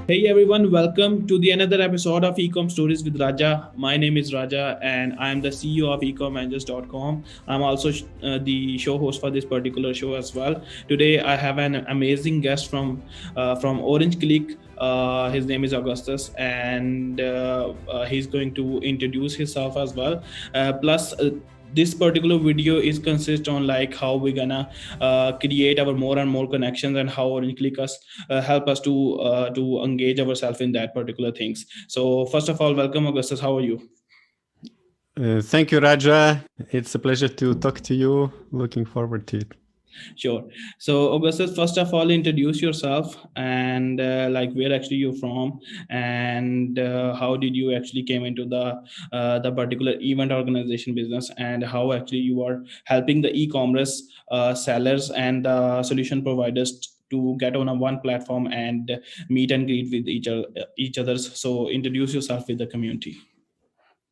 Hey everyone, welcome to the another episode of eCom Stories with Raja. My name is Raja and I'm the CEO of eComManagers.com. I'm also the show host for this particular show as well. Today I have an amazing guest from Orange Klik. His name is Augustas and he's going to introduce himself as well. Plus, this particular video is consist on like how we're gonna create our more and more connections and how Orange Click us help us to engage ourselves in that particular things. So first of all, welcome Augustus. How are you? Thank you, Raja. It's a pleasure to talk to you. Looking forward to it. Sure. So Augustus, first of all, introduce yourself and like where actually you're from and how did you actually came into the particular event organization business and how actually you are helping the e-commerce sellers and solution providers to get on a one platform and meet and greet with each others. So introduce yourself with the community.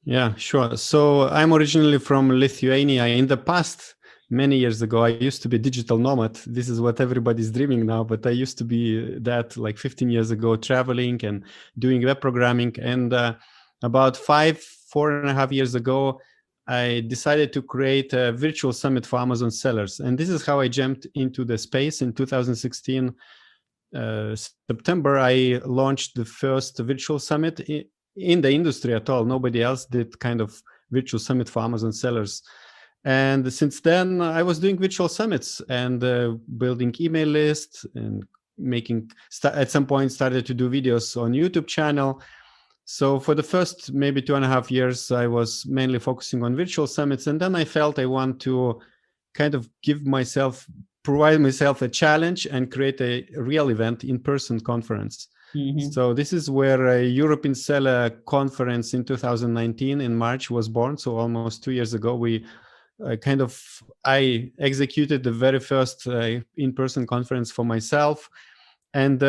Yeah, sure. So I'm originally from Lithuania. In the past, many years ago, I used to be digital nomad. This is what everybody's dreaming now, but I used to be that like 15 years ago, traveling and doing web programming. And about 4.5 years ago, I decided to create a virtual summit for Amazon sellers. And this is how I jumped into the space in 2016. September, I launched the first virtual summit in the industry at all. Nobody else did kind of virtual summit for Amazon sellers. And since then, I was doing virtual summits and building email lists and at some point started to do videos on YouTube channel. So for the first maybe 2.5 years, I was mainly focusing on virtual summits. And then I felt I want to kind of provide myself a challenge and create a real event, in-person conference. Mm-hmm. So this is where a European Seller Conference in 2019 in March was born. So almost 2 years ago, I executed the very first in-person conference for myself. And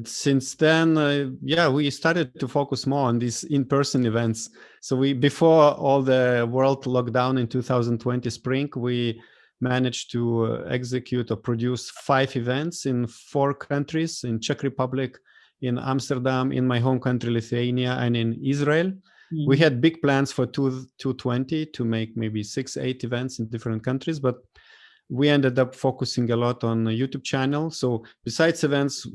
since then, we started to focus more on these in-person events. So before all the world lockdown in 2020 spring, we managed to execute or produce 5 events in 4 countries, in Czech Republic, in Amsterdam, in my home country, Lithuania, and in Israel. Mm-hmm. We had big plans for 2020 to make maybe 6-8 events in different countries, but we ended up focusing a lot on a YouTube channel. So besides events,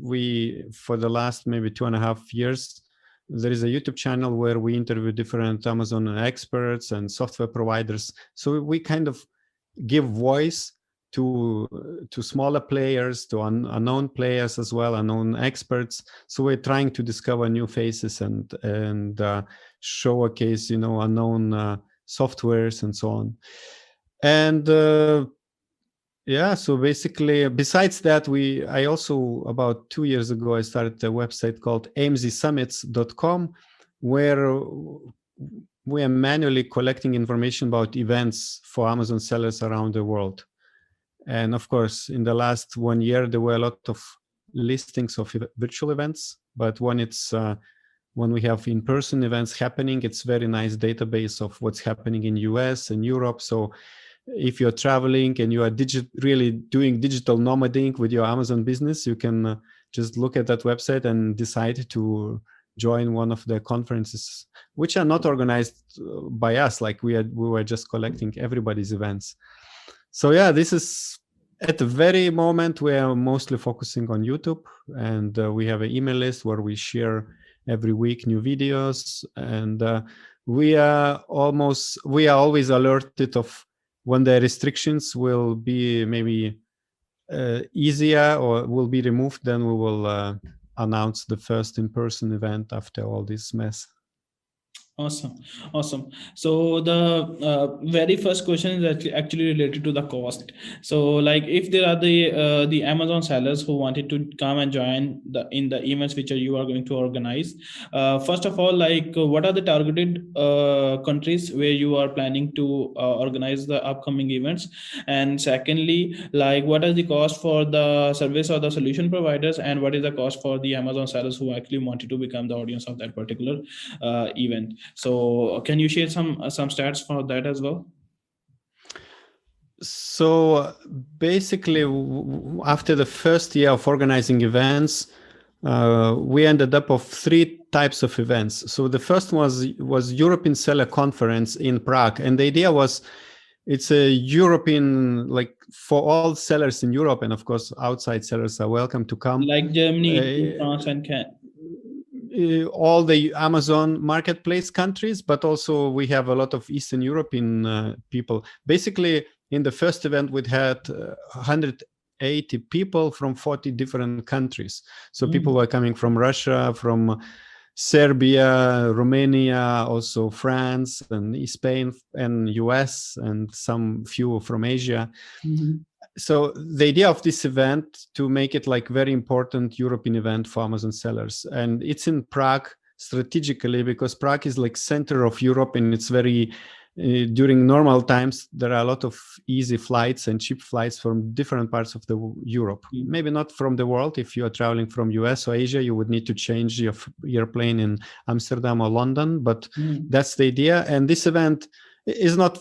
for the last maybe 2.5 years, there is a YouTube channel where we interview different Amazon experts and software providers. So we kind of give voice to smaller players, to unknown players as well, unknown experts. So we're trying to discover new faces and showcase, unknown softwares and so on. And so basically, besides that, I also, about 2 years ago, I started a website called amzsummits.com, where we are manually collecting information about events for Amazon sellers around the world. And of course, in the last 1 year, there were a lot of listings of virtual events, but when we have in-person events happening, it's very nice database of what's happening in US and Europe. So if you're traveling and you are really doing digital nomading with your Amazon business, you can just look at that website and decide to join one of the conferences, which are not organized by us. Like we were just collecting everybody's events. So this is at the very moment we are mostly focusing on YouTube, and we have an email list where we share every week new videos, and we are always alerted of when the restrictions will be maybe easier or will be removed. Then we will announce the first in-person event after all this mess. Awesome. So the very first question is actually related to the cost. So like if there are the Amazon sellers who wanted to come and join in the events which you are going to organize, first of all, like what are the targeted countries where you are planning to organize the upcoming events, and secondly, like what is the cost for the service or the solution providers, and what is the cost for the Amazon sellers who actually wanted to become the audience of that particular event. So can you share some stats for that as well? So basically, after the first year of organizing events, we ended up of 3 types of events. So the first was European Seller Conference in Prague, and the idea was it's a European, like for all sellers in Europe, and of course outside sellers are welcome to come. Like Germany, France, and all the Amazon marketplace countries, but also we have a lot of Eastern European people. Basically, in the first event, we had 180 people from 40 different countries. So people were coming from Russia, from Serbia, Romania, also France and Spain and US, and some few from Asia. So the idea of this event to make it like very important European event for Amazon sellers, and it's in Prague strategically because Prague is like center of Europe, and it's very during normal times there are a lot of easy flights and cheap flights from different parts of the Europe. Maybe not from the world. If you are traveling from US or Asia, you would need to change your airplane in Amsterdam or London, but that's the idea. And this event is not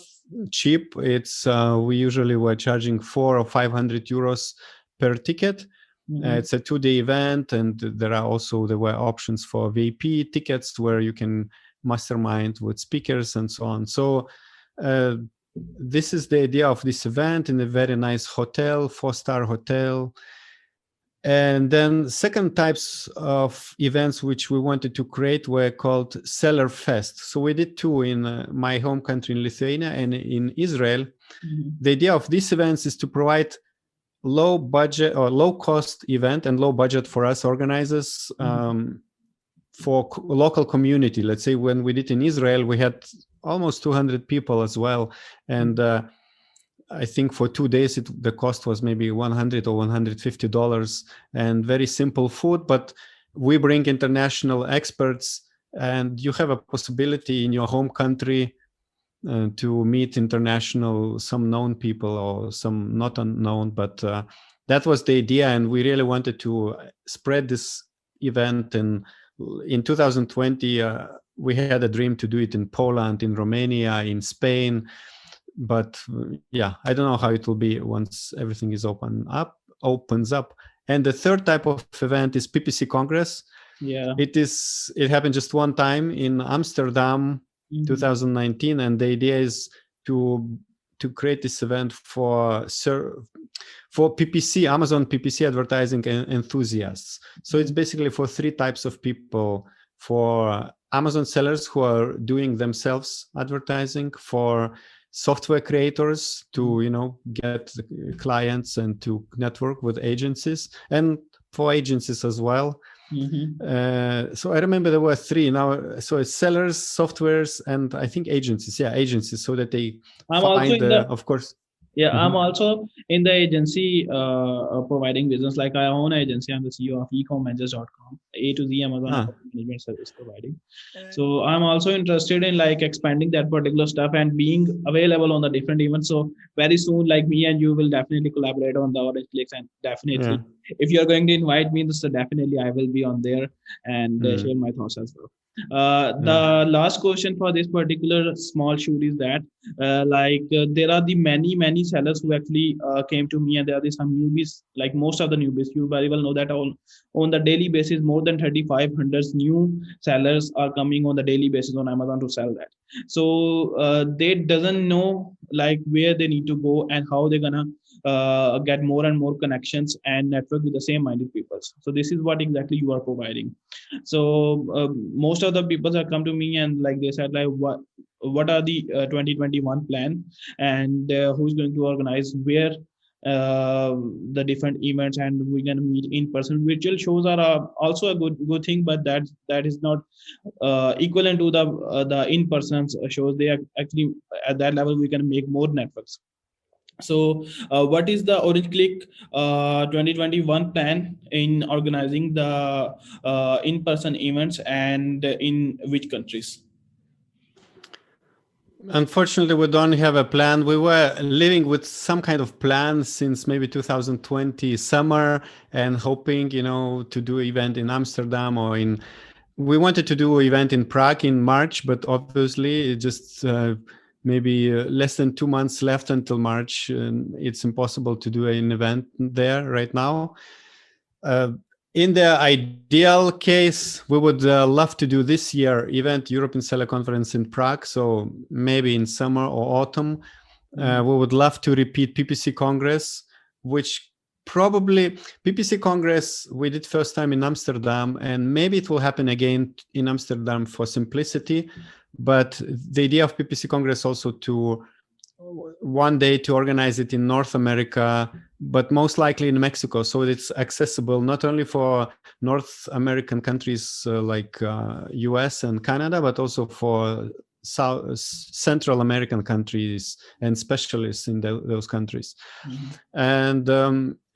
cheap. It's we usually were charging 400 or 500 euros per ticket. It's a 2-day event, and there were options for VIP tickets where you can mastermind with speakers and so on. So this is the idea of this event in a very nice hotel, 4-star hotel. And then second types of events which we wanted to create were called Seller Fest. So we did 2 in my home country in Lithuania and in Israel. The idea of these events is to provide low budget or low cost event and low budget for us organizers for local community. Let's say when we did in Israel, we had almost 200 people as well. And I think for 2 days, the cost was maybe $100 or $150, and very simple food. But we bring international experts, and you have a possibility in your home country to meet some known people or some not unknown. But that was the idea, and we really wanted to spread this event. And in 2020, we had a dream to do it in Poland, in Romania, in Spain. But yeah, I don't know how it will be once everything is opens up. And the third type of event is PPC Congress. Yeah, it happened just one time in Amsterdam, 2019, and the idea is to create this event for PPC, Amazon PPC advertising enthusiasts. So it's basically for 3 types of people: for Amazon sellers who are doing themselves advertising, for software creators to get clients and to network with agencies, and for agencies as well. So I remember there were 3 now. So it's sellers, softwares, and I think agencies. Yeah, agencies, so that they of course. Yeah, I'm also in the agency providing business. Like I own an agency. I'm the CEO of eCommerce.com, A to Z Amazon management service providing. So I'm also interested in like expanding that particular stuff and being available on the different events. So very soon, like me and you will definitely collaborate on the Orange Clicks, and definitely if you're going to invite me, so definitely I will be on there and share my thoughts as well. The last question for this particular small shoot is that there are the many sellers who actually came to me, and there are some newbies. Like most of the newbies, you very well know that on the daily basis, more than 3,500 new sellers are coming on the daily basis on Amazon to sell that. So they doesn't know like where they need to go and how they're gonna get more and more connections and network with the same minded people. So this is what exactly you are providing. So most of the people that come to me and like they said like what are the 2021 plan, and who's going to organize where the different events, and we're going to meet in person. Virtual shows are also a good thing, but that is not equivalent to the in-person shows. They are actually at that level we can make more networks. So what is the Orange Click 2021 plan in organizing the in-person events, and in which countries? Unfortunately, we don't have a plan. We were living with some kind of plan since maybe 2020 summer, and hoping, to do an event in Amsterdam or we wanted to do an event in Prague in March, but obviously it just maybe less than 2 months left until March. It's impossible to do an event there right now. in the ideal case, we would love to do this year event European Seller Conference in Prague. So maybe in summer or autumn. We would love to repeat PPC Congress, which probably PPC Congress we did first time in Amsterdam, and maybe it will happen again in Amsterdam for simplicity. But the idea of PPC Congress also to one day to organize it in North America, but most likely in Mexico. So it's accessible not only for North American countries like US and Canada, but also for Central American countries and specialists in those countries. And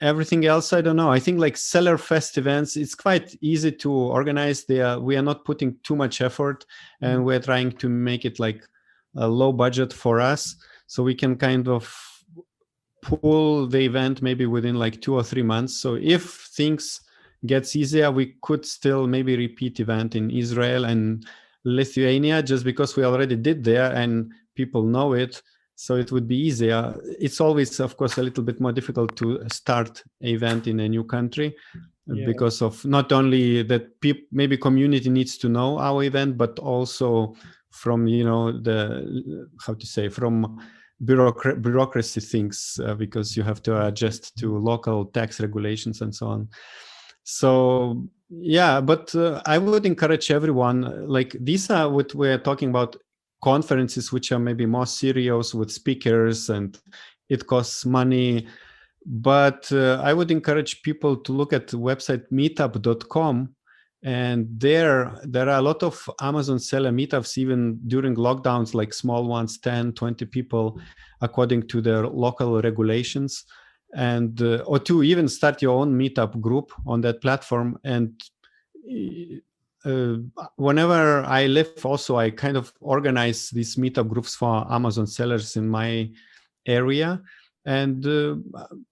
everything else, I don't know. I think like Seller Fest events, it's quite easy to organize. We are not putting too much effort, and we're trying to make it like a low budget for us. So we can kind of pull the event maybe within like 2 or 3 months. So if things gets easier, we could still maybe repeat event in Israel and Lithuania, just because we already did there and people know it. So it would be easier. It's always, of course, a little bit more difficult to start an event in a new country because of not only that maybe community needs to know our event, but also from, from bureaucracy things, because you have to adjust to local tax regulations and so on. So yeah, but I would encourage everyone, like these are what we're talking about, conferences which are maybe more serious with speakers and it costs money. But I would encourage people to look at the website meetup.com. And there are a lot of Amazon seller meetups, even during lockdowns, like small ones, 10, 20 people, according to their local regulations. And or to even start your own meetup group on that platform. And whenever I live, also I kind of organize these meetup groups for Amazon sellers in my area. And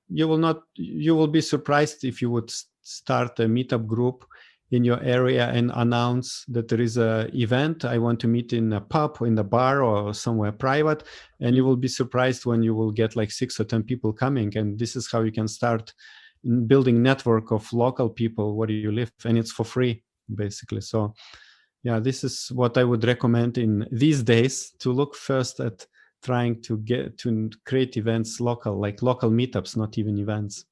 you will be surprised if you would start a meetup group in your area and announce that there is a event. I want to meet in a pub, in the bar, or somewhere private, and you will be surprised when you will get like 6 or 10 people coming. And this is how you can start building network of local people where you live, and it's for free basically. So yeah, this is what I would recommend in these days, to look first at trying to get to create events local, like local meetups, not even events.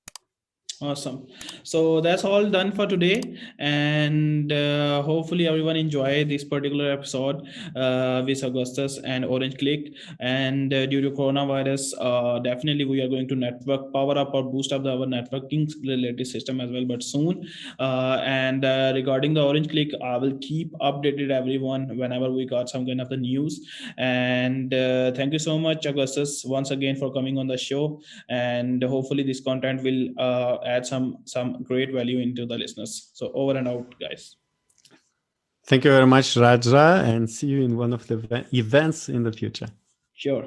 Awesome. So that's all done for today, and hopefully everyone enjoy this particular episode with Augustas and Orange Klik. And due to coronavirus, definitely we are going to network power up or boost up our networking related system as well, but soon. And regarding the Orange Klik, I will keep updated everyone whenever we got some kind of the news. And thank you so much, Augustas, once again for coming on the show. And hopefully this content will add some great value into the listeners. So over and out, guys. Thank you very much, Raja, and see you in one of the events in the future. Sure.